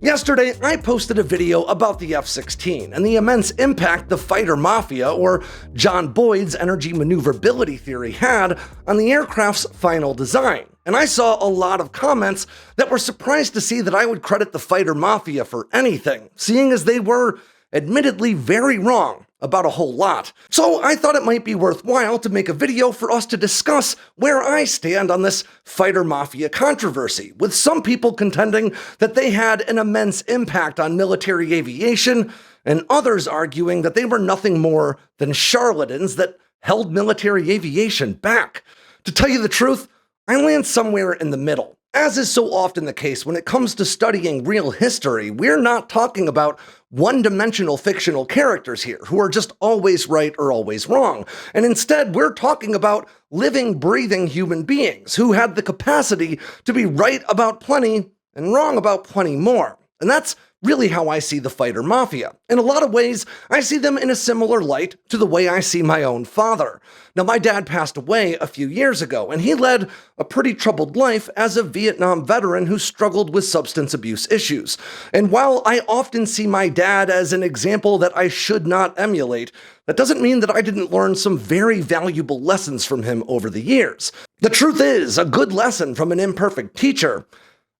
Yesterday, I posted a video about the F-16 and the immense impact the Fighter Mafia, or John Boyd's Energy Maneuverability Theory, had on the aircraft's final design. And I saw a lot of comments that were surprised to see that I would credit the Fighter Mafia for anything, seeing as they were admittedly very wrong about a whole lot. So I thought it might be worthwhile to make a video for us to discuss where I stand on this Fighter Mafia controversy, with some people contending that they had an immense impact on military aviation, and others arguing that they were nothing more than charlatans that held military aviation back. To tell you the truth, I land somewhere in the middle. As is so often the case when it comes to studying real history, we're not talking about one-dimensional fictional characters here who are just always right or always wrong. And instead, we're talking about living, breathing human beings who had the capacity to be right about plenty and wrong about plenty more. And that's really how I see the Fighter Mafia. In a lot of ways, I see them in a similar light to the way I see my own father. Now, my dad passed away a few years ago, and he led a pretty troubled life as a Vietnam veteran who struggled with substance abuse issues. And while I often see my dad as an example that I should not emulate, that doesn't mean that I didn't learn some very valuable lessons from him over the years. The truth is, a good lesson from an imperfect teacher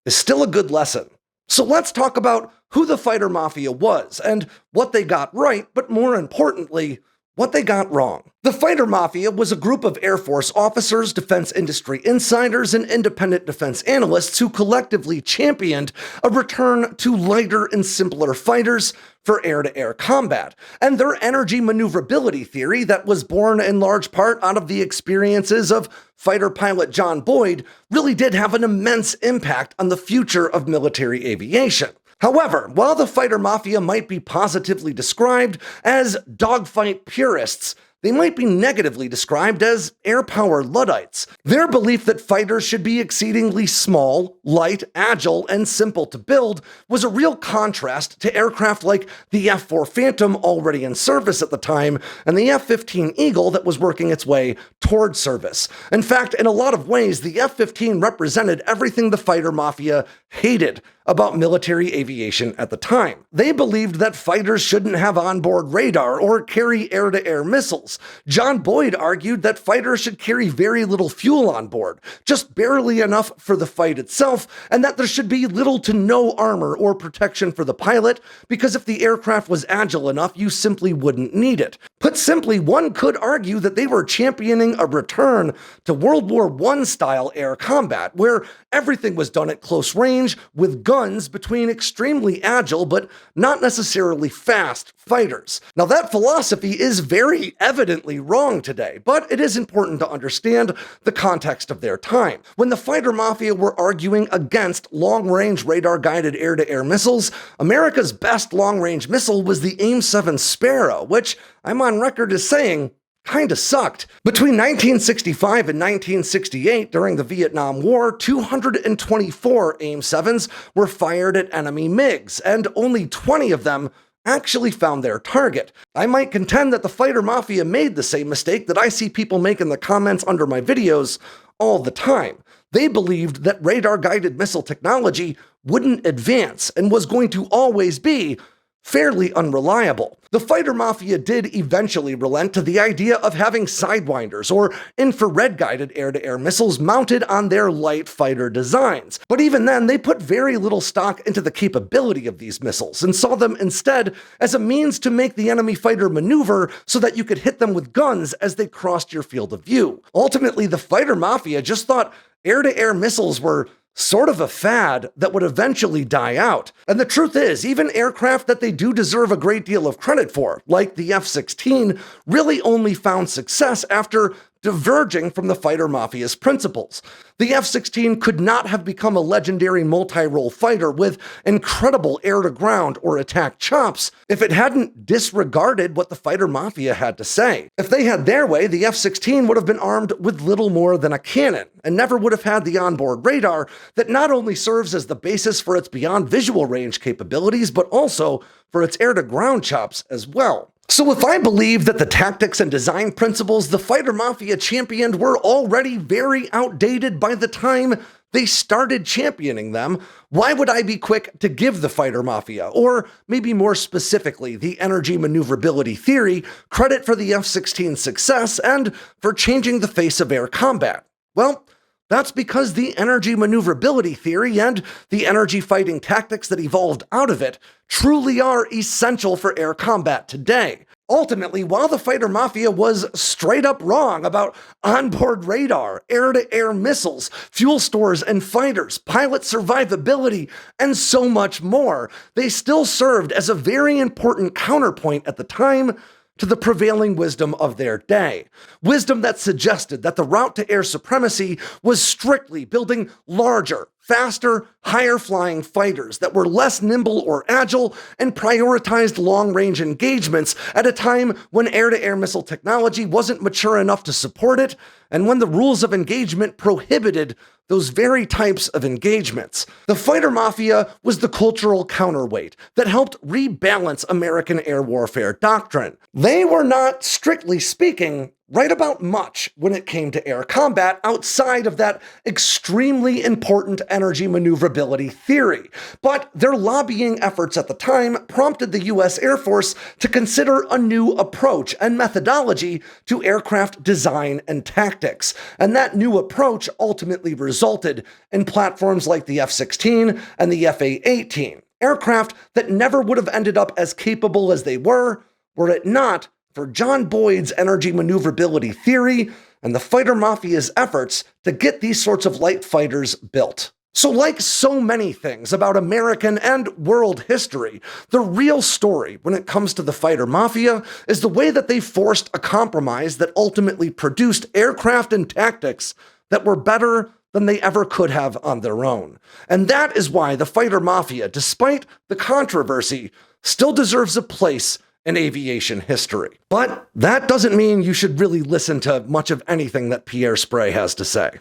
is still a good lesson. So let's talk about who the Fighter Mafia was and what they got right, but more importantly, what they got wrong. The Fighter Mafia was a group of Air Force officers, defense industry insiders, and independent defense analysts who collectively championed a return to lighter and simpler fighters for air-to-air combat. And their energy maneuverability theory, that was born in large part out of the experiences of fighter pilot John Boyd, really did have an immense impact on the future of military aviation. However, while the Fighter Mafia might be positively described as dogfight purists, they might be negatively described as Airpower Luddites. Their belief that fighters should be exceedingly small, light, agile, and simple to build was a real contrast to aircraft like the F-4 Phantom, already in service at the time, and the F-15 Eagle that was working its way toward service. In fact, in a lot of ways, the F-15 represented everything the Fighter Mafia hated about military aviation at the time. They believed that fighters shouldn't have onboard radar or carry air-to-air missiles. John Boyd argued that fighters should carry very little fuel on board, just barely enough for the fight itself, and that there should be little to no armor or protection for the pilot, because if the aircraft was agile enough, you simply wouldn't need it. Put simply, one could argue that they were championing a return to World War I-style air combat, where everything was done at close range with guns between extremely agile but not necessarily fast fighters. Now, that philosophy is very evidently wrong today, but it is important to understand the context of their time. When the Fighter Mafia were arguing against long-range radar-guided air-to-air missiles, America's best long-range missile was the AIM-7 Sparrow, which I'm on record as saying kinda sucked. Between 1965 and 1968, during the Vietnam War, 224 AIM-7s were fired at enemy MiGs, and only 20 of them actually found their target. I might contend that the Fighter Mafia made the same mistake that I see people make in the comments under my videos all the time. They believed that radar-guided missile technology wouldn't advance and was going to always be fairly unreliable. The Fighter Mafia did eventually relent to the idea of having sidewinders or infrared-guided air-to-air missiles mounted on their light fighter designs. But even then, they put very little stock into the capability of these missiles and saw them instead as a means to make the enemy fighter maneuver so that you could hit them with guns as they crossed your field of view. Ultimately, the Fighter Mafia just thought air-to-air missiles were sort of a fad that would eventually die out. And the truth is, even aircraft that they do deserve a great deal of credit for, like the F-16, really only found success after diverging from the Fighter Mafia's principles. The F-16 could not have become a legendary multi-role fighter with incredible air-to-ground or attack chops if it hadn't disregarded what the Fighter Mafia had to say. If they had their way, the F-16 would have been armed with little more than a cannon, and never would have had the onboard radar that not only serves as the basis for its beyond visual range capabilities, but also for its air-to-ground chops as well. So if I believe that the tactics and design principles the Fighter Mafia championed were already very outdated by the time they started championing them, why would I be quick to give the Fighter Mafia, or maybe more specifically, the Energy Maneuverability Theory, credit for the F-16's success and for changing the face of air combat? Well, that's because the energy maneuverability theory and the energy fighting tactics that evolved out of it truly are essential for air combat today. Ultimately, while the Fighter Mafia was straight up wrong about onboard radar, air-to-air missiles, fuel stores and fighters, pilot survivability, and so much more, they still served as a very important counterpoint at the time to the prevailing wisdom of their day. Wisdom that suggested that the route to air supremacy was strictly building larger, faster, higher-flying fighters that were less nimble or agile and prioritized long-range engagements at a time when air-to-air missile technology wasn't mature enough to support it, and when the rules of engagement prohibited those very types of engagements. The Fighter Mafia was the cultural counterweight that helped rebalance American air warfare doctrine. They were not, strictly speaking, right about much when it came to air combat outside of that extremely important energy maneuverability theory. But their lobbying efforts at the time prompted the US Air Force to consider a new approach and methodology to aircraft design and tactics. And that new approach ultimately resulted in platforms like the F-16 and the F-A-18, aircraft that never would have ended up as capable as they were it not for John Boyd's energy maneuverability theory and the Fighter Mafia's efforts to get these sorts of light fighters built. So like so many things about American and world history, the real story when it comes to the Fighter Mafia is the way that they forced a compromise that ultimately produced aircraft and tactics that were better than they ever could have on their own. And that is why the Fighter Mafia, despite the controversy, still deserves a place in aviation history. But that doesn't mean you should really listen to much of anything that Pierre Sprey has to say.